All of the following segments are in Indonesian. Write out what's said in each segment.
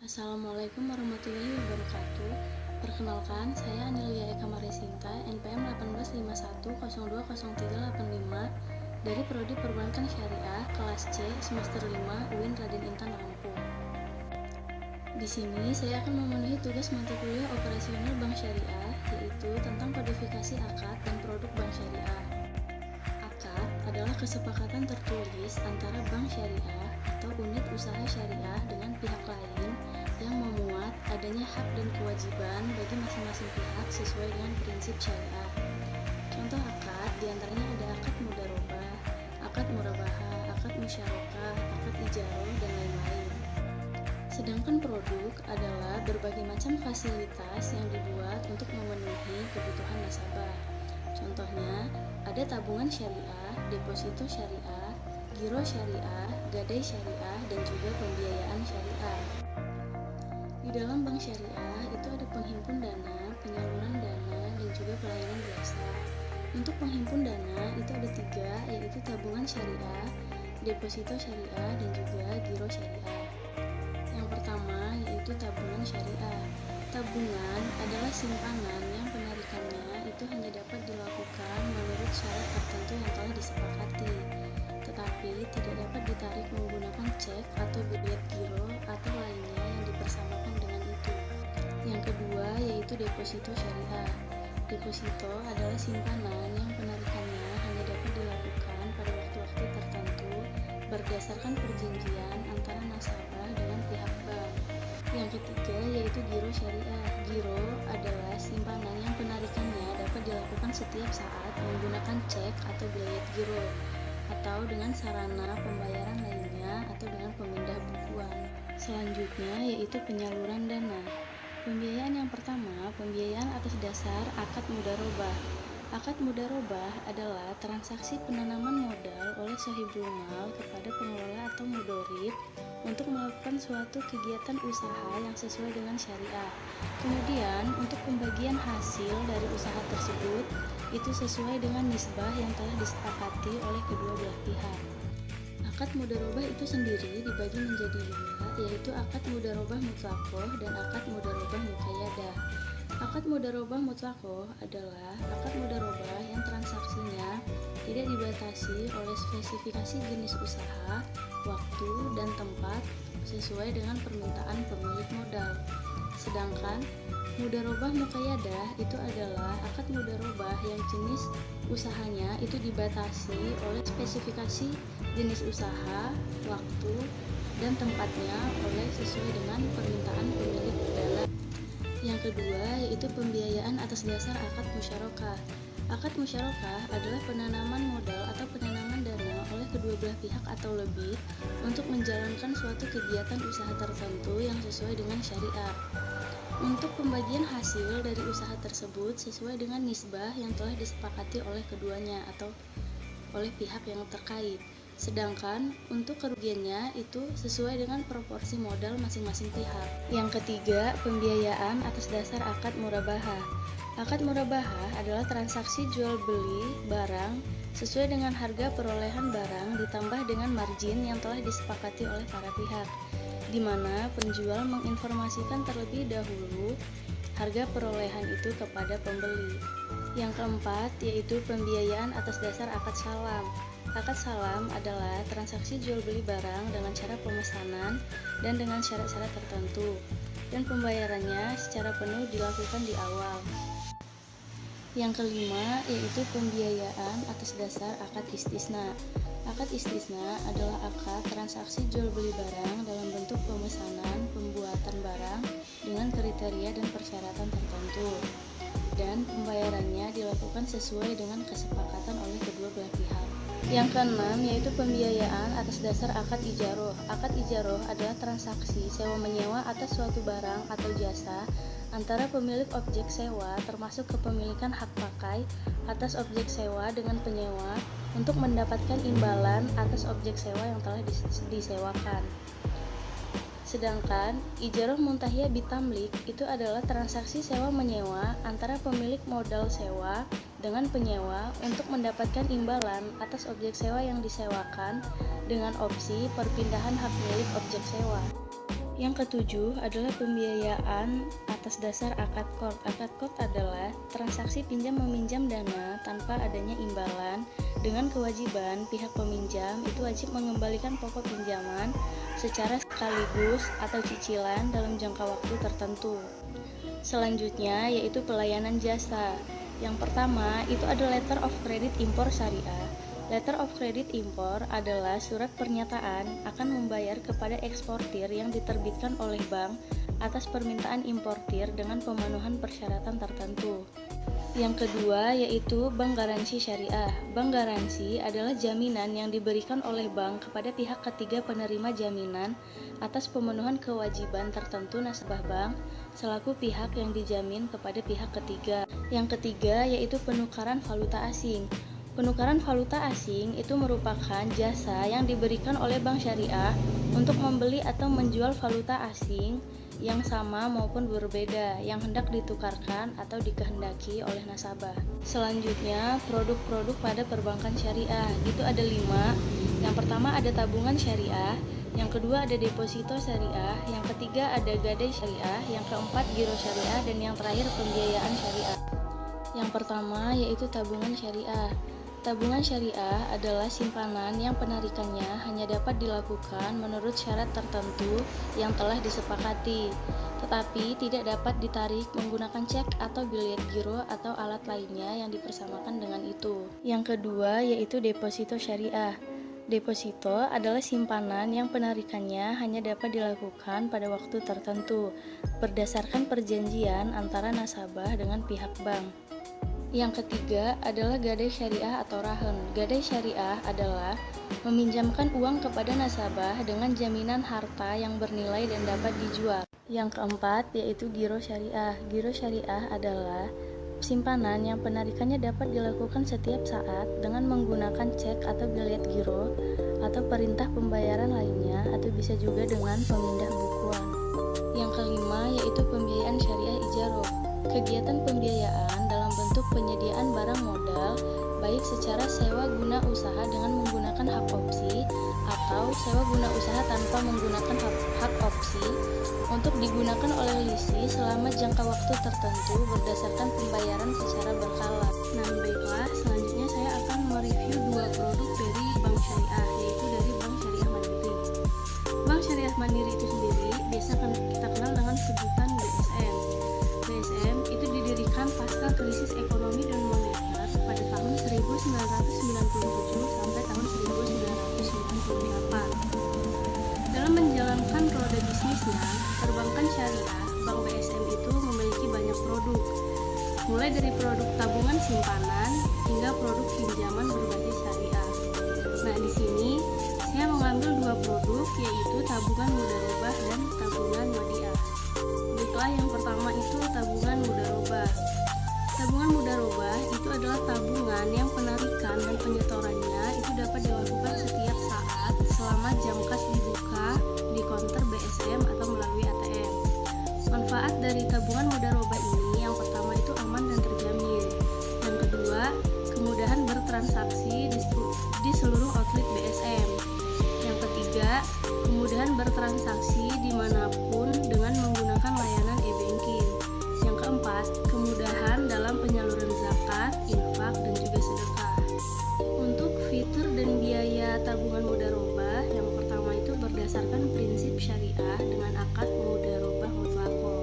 Assalamualaikum warahmatullahi wabarakatuh. Perkenalkan, saya Anelia Eka Marisinta, NPM 1851020385 dari Prodi Perbankan Syariah kelas C semester 5 UIN Raden Intan Lampung. Di sini saya akan memenuhi tugas mata kuliah operasional Bank Syariah, yaitu tentang kodifikasi akad dan produk bank syariah. Akad adalah kesepakatan tertulis antara bank syariah atau unit usaha syariah dengan pihak lain yang memuat adanya hak dan kewajiban bagi masing-masing pihak sesuai dengan prinsip syariah. Contoh akad diantaranya ada akad mudarobah, akad murabahah, akad musyarakah, akad ijarah, dan lain-lain. Sedangkan produk adalah berbagai macam fasilitas yang dibuat untuk memenuhi kebutuhan nasabah. Contohnya, ada tabungan syariah, deposito syariah, giro syariah, gadai syariah, dan juga pembiayaan syariah. Di dalam bank syariah itu ada penghimpun dana, penyaluran dana, dan juga pelayanan jasa. Untuk penghimpun dana itu ada 3, yaitu tabungan syariah, deposito syariah, dan juga giro syariah. Yang pertama yaitu tabungan syariah. Tabungan adalah simpanan yang penarikannya itu hanya dapat dilakukan menurut syarat tertentu yang telah disepakati, tetapi tidak dapat ditarik menggunakan cek atau bilet giro atau lainnya yang dipersamakan dengan itu. Yang kedua yaitu deposito syariah. Deposito adalah simpanan yang penarikannya hanya dapat dilakukan pada waktu-waktu tertentu berdasarkan perjanjian antara nasabah dengan pihak bank. Yang ketiga yaitu giro syariah. Giro adalah simpanan yang penarikannya dapat dilakukan setiap saat menggunakan cek atau bilet giro atau dengan sarana pembayaran lainnya atau dengan pemindah bukuan. Selanjutnya yaitu penyaluran dana. Pembiayaan yang pertama, pembiayaan atas dasar akad mudarobah. Akad mudarobah adalah transaksi penanaman modal oleh sahibul mal kepada pengelola atau mudorib untuk melakukan suatu kegiatan usaha yang sesuai dengan syariah. Kemudian, untuk pembagian hasil dari usaha tersebut itu sesuai dengan nisbah yang telah disepakati oleh kedua belah pihak. Akad mudarobah itu sendiri dibagi menjadi 2, yaitu akad mudarobah mutlaqoh dan akad mudarobah muqayyadah. Akad mudarobah mutlaqoh adalah akad mudarobah yang transaksinya tidak dibatasi oleh spesifikasi jenis usaha, waktu, dan tempat sesuai dengan permintaan pemilik modal. Sedangkan mudarobah muqayyadah itu adalah akad mudarobah yang jenis usahanya itu dibatasi oleh spesifikasi jenis usaha, waktu, dan tempatnya oleh sesuai dengan permintaan pemilik dana. Yang kedua yaitu pembiayaan atas dasar akad musyarakah. Akad musyarakah adalah penanaman modal atau penanaman dana oleh kedua belah pihak atau lebih untuk menjalankan suatu kegiatan usaha tertentu yang sesuai dengan syariah. Untuk pembagian hasil dari usaha tersebut sesuai dengan nisbah yang telah disepakati oleh keduanya atau oleh pihak yang terkait. Sedangkan untuk kerugiannya itu sesuai dengan proporsi modal masing-masing pihak. Yang ketiga, pembiayaan atas dasar akad murabahah. Akad murabahah adalah transaksi jual beli barang sesuai dengan harga perolehan barang ditambah dengan margin yang telah disepakati oleh para pihak, di mana penjual menginformasikan terlebih dahulu harga perolehan itu kepada pembeli. Yang keempat yaitu pembiayaan atas dasar akad salam. Akad salam adalah transaksi jual beli barang dengan cara pemesanan dan dengan syarat-syarat tertentu, dan pembayarannya secara penuh dilakukan di awal. Yang kelima yaitu pembiayaan atas dasar akad istisna. Akad istisna adalah akad transaksi jual beli barang dalam bentuk pemesanan pembuatan barang dengan kriteria dan persyaratan tertentu, dan pembayarannya dilakukan sesuai dengan kesepakatan oleh kedua belah pihak. Yang keenam yaitu pembiayaan atas dasar akad ijaroh. Akad ijaroh adalah transaksi sewa-menyewa atas suatu barang atau jasa antara pemilik objek sewa termasuk kepemilikan hak pakai atas objek sewa dengan penyewa untuk mendapatkan imbalan atas objek sewa yang telah disewakan. Sedangkan ijarah muntahiyah bitamlik itu adalah transaksi sewa-menyewa antara pemilik modal sewa dengan penyewa untuk mendapatkan imbalan atas objek sewa yang disewakan dengan opsi perpindahan hak milik objek sewa. Yang ketujuh adalah pembiayaan atas dasar akad qard. Akad qard adalah transaksi pinjam-meminjam dana tanpa adanya imbalan dengan kewajiban pihak peminjam itu wajib mengembalikan pokok pinjaman secara sekaligus atau cicilan dalam jangka waktu tertentu. Selanjutnya yaitu pelayanan jasa. Yang pertama itu ada letter of credit impor syariah. Letter of credit impor adalah surat pernyataan akan membayar kepada eksportir yang diterbitkan oleh bank atas permintaan importir dengan pemenuhan persyaratan tertentu. Yang kedua yaitu bank garansi syariah. Bank garansi adalah jaminan yang diberikan oleh bank kepada pihak ketiga penerima jaminan atas pemenuhan kewajiban tertentu nasabah bank selaku pihak yang dijamin kepada pihak ketiga. Yang ketiga yaitu penukaran valuta asing. Penukaran valuta asing itu merupakan jasa yang diberikan oleh bank syariah untuk membeli atau menjual valuta asing yang sama maupun berbeda yang hendak ditukarkan atau dikehendaki oleh nasabah. Selanjutnya, produk-produk pada perbankan syariah itu ada 5. Yang pertama ada tabungan syariah, yang kedua ada deposito syariah, yang ketiga ada gadai syariah, yang keempat giro syariah, dan yang terakhir pembiayaan syariah. Yang pertama yaitu tabungan syariah. Tabungan syariah adalah simpanan yang penarikannya hanya dapat dilakukan menurut syarat tertentu yang telah disepakati, tetapi tidak dapat ditarik menggunakan cek atau biliet giro atau alat lainnya yang dipersamakan dengan itu. Yang kedua yaitu deposito syariah. Deposito adalah simpanan yang penarikannya hanya dapat dilakukan pada waktu tertentu berdasarkan perjanjian antara nasabah dengan pihak bank. Yang ketiga adalah gadai syariah atau rahen. Gadai syariah adalah meminjamkan uang kepada nasabah dengan jaminan harta yang bernilai dan dapat dijual. Yang keempat yaitu giro syariah. Giro syariah adalah simpanan yang penarikannya dapat dilakukan setiap saat dengan menggunakan cek atau biliet giro atau perintah pembayaran lainnya atau bisa juga dengan pemindah bukuan. Yang kelima yaitu pembiayaan syariah ijaroh. Kegiatan pembiayaan dalam bentuk penyediaan barang modal baik secara sewa guna usaha dengan menggunakan hak opsi atau sewa guna usaha tanpa menggunakan hak opsi untuk digunakan oleh lisi selama jangka waktu tertentu berdasarkan pembayaran secara berkala. Nah baiklah, selanjutnya saya akan mereview 2 produk dari Bank Syariah, yaitu dari Bank Syariah Mandiri. Bank Syariah Mandiri itu sendiri biasa kita kenal dengan sebutan BSM. BSM itu didirikan pasca krisis ekonomi dan moneter pada tahun 1997 sampai tahun 1998. Dalam menjalankan roda bisnisnya, perbankan syariah, Bank BSM itu memiliki banyak produk, mulai dari produk tabungan simpanan hingga produk pinjaman berbasis syariah. Nah, di sini saya mengambil 2 produk, yaitu tabungan mudharabah dan tabungan wadiah. Baiklah, yang pertama itu tabungan mudharabah. Tabungan mudharabah itu adalah tabungan yang penarikan dan penyetorannya itu dapat dilakukan setiap saat selama jam kas dibuka di konter BSM atau melalui ATM. Manfaat dari tabungan mudharabah ini yang pertama itu aman dan terjamin. Yang kedua, kemudahan bertransaksi di seluruh outlet BSM. Yang ketiga, kemudahan bertransaksi dimanapun dengan menggunakan layanan e-banking. Yang keempat, kemudahan dalam penyaluran zakat, infak, dan juga sedekah. Untuk fitur dan biaya tabungan mudharabah, yang pertama itu berdasarkan prinsip syariah dengan akad mudharabah mutlaqah.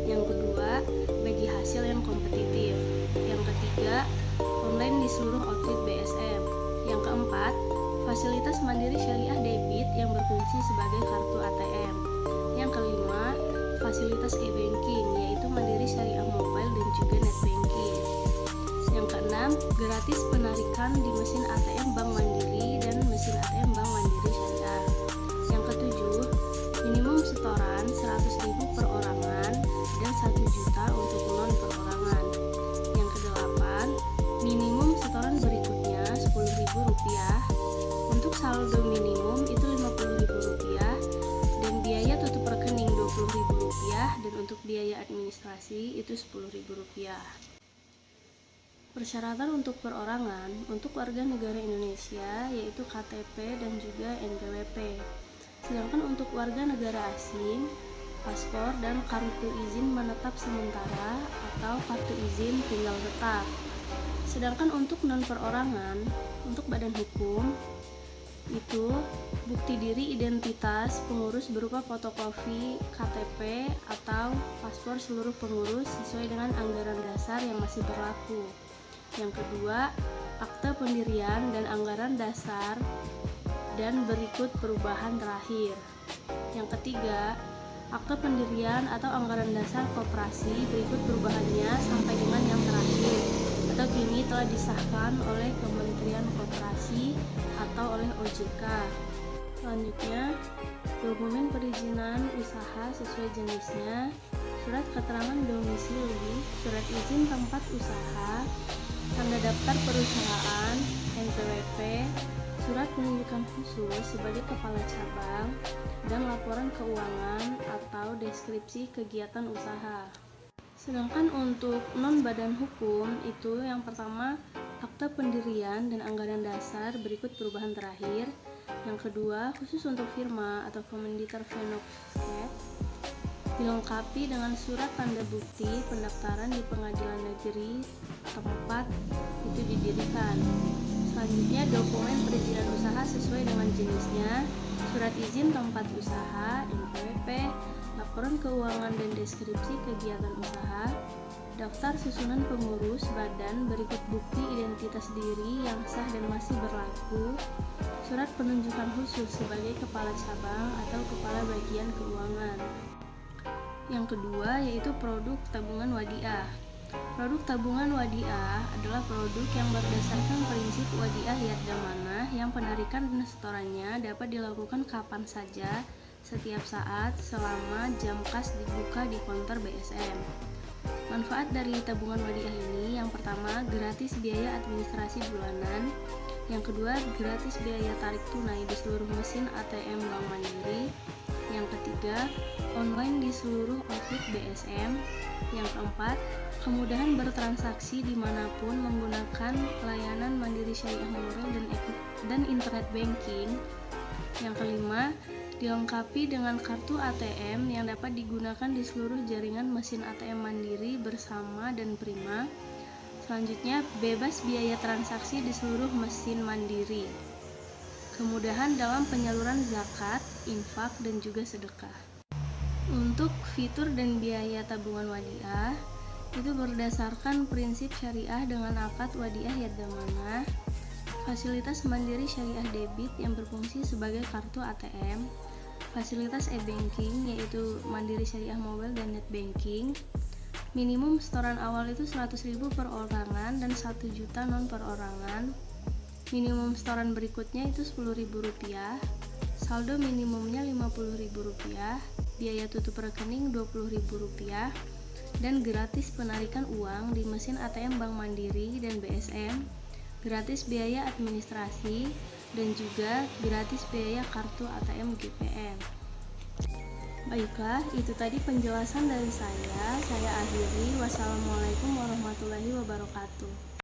Yang kedua, bagi hasil yang kompetitif. Yang ketiga, online di seluruh outlet BSM. Yang keempat, fasilitas mandiri syariah debit yang berfungsi sebagai kartu ATM. Yang kelima, fasilitas e-banking yaitu mandiri syariah mobile dan juga net banking. Yang keenam, gratis penarikan di mesin ATM Bank Mandiri dan mesin ATM Bank Mandiri Syariah. Yang ketujuh, minimum setoran 100.000 perorangan dan 1 juta untuk non perorangan. Yang kedelapan, minimum setoran berikutnya Rp10.000. Untuk saldo minimum itu Rp50.000 dan biaya tutup rekening Rp20.000 dan untuk biaya administrasi itu Rp10.000. Persyaratan untuk perorangan untuk warga negara Indonesia yaitu KTP dan juga NPWP. Sedangkan untuk warga negara asing, paspor dan kartu izin menetap sementara atau kartu izin tinggal tetap. Sedangkan untuk non-perorangan, untuk badan hukum, itu bukti diri identitas pengurus berupa fotokopi KTP atau paspor seluruh pengurus sesuai dengan anggaran dasar yang masih berlaku. Yang kedua, akte pendirian dan anggaran dasar dan berikut perubahan terakhir. Yang ketiga, akte pendirian atau anggaran dasar koperasi berikut perubahannya sampai dengan yang terakhir atau kini telah disahkan oleh Kementerian Koperasi atau oleh OJK. Selanjutnya, dokumen perizinan usaha sesuai jenisnya, surat keterangan domisili, surat izin tempat usaha, tanda daftar perusahaan, NPWP, surat penunjukan khusus sebagai kepala cabang, dan laporan keuangan atau deskripsi kegiatan usaha. Sedangkan untuk non-badan hukum itu yang pertama, akte pendirian dan anggaran dasar berikut perubahan terakhir. Yang kedua, khusus untuk firma atau komanditer Venoket, dilengkapi dengan surat tanda bukti pendaftaran di pengadilan negeri tempat itu didirikan. Selanjutnya, dokumen perizinan usaha sesuai dengan jenisnya, surat izin tempat usaha, NPWP, laporan keuangan dan deskripsi kegiatan usaha, daftar susunan pengurus badan berikut bukti identitas diri yang sah dan masih berlaku, surat penunjukan khusus sebagai kepala cabang atau kepala bagian keuangan. Yang kedua yaitu produk tabungan wadiah. Produk tabungan wadiah adalah produk yang berdasarkan prinsip wadiah yadamana yang penarikan dan setorannya dapat dilakukan kapan saja, setiap saat, selama jam kas dibuka di konter BSM. Manfaat dari tabungan wadiah ini, yang pertama, gratis biaya administrasi bulanan. Yang kedua, gratis biaya tarik tunai di seluruh mesin ATM Bank Mandiri. Yang ketiga, online di seluruh outlet BSM. Yang keempat, kemudahan bertransaksi dimanapun menggunakan layanan Mandiri Syariah Mobile dan internet banking. Yang kelima, dilengkapi dengan kartu ATM yang dapat digunakan di seluruh jaringan mesin ATM Mandiri bersama dan prima. Selanjutnya, bebas biaya transaksi di seluruh mesin Mandiri. Kemudahan dalam penyaluran zakat, infak, dan juga sedekah. Untuk fitur dan biaya tabungan wadiah, itu berdasarkan prinsip syariah dengan akad wadiah yadamana, fasilitas Mandiri Syariah Debit yang berfungsi sebagai kartu ATM, fasilitas e-banking yaitu Mandiri Syariah Mobile dan net banking, minimum setoran awal itu 100.000 per orangan dan 1 juta non perorangan, minimum setoran berikutnya itu Rp10.000, saldo minimumnya Rp50.000, biaya tutup rekening Rp20.000, dan gratis penarikan uang di mesin ATM Bank Mandiri dan BSM, gratis biaya administrasi, dan juga gratis biaya kartu ATM GPN. Baiklah, itu tadi penjelasan dari saya. Saya akhiri. Wassalamualaikum warahmatullahi wabarakatuh.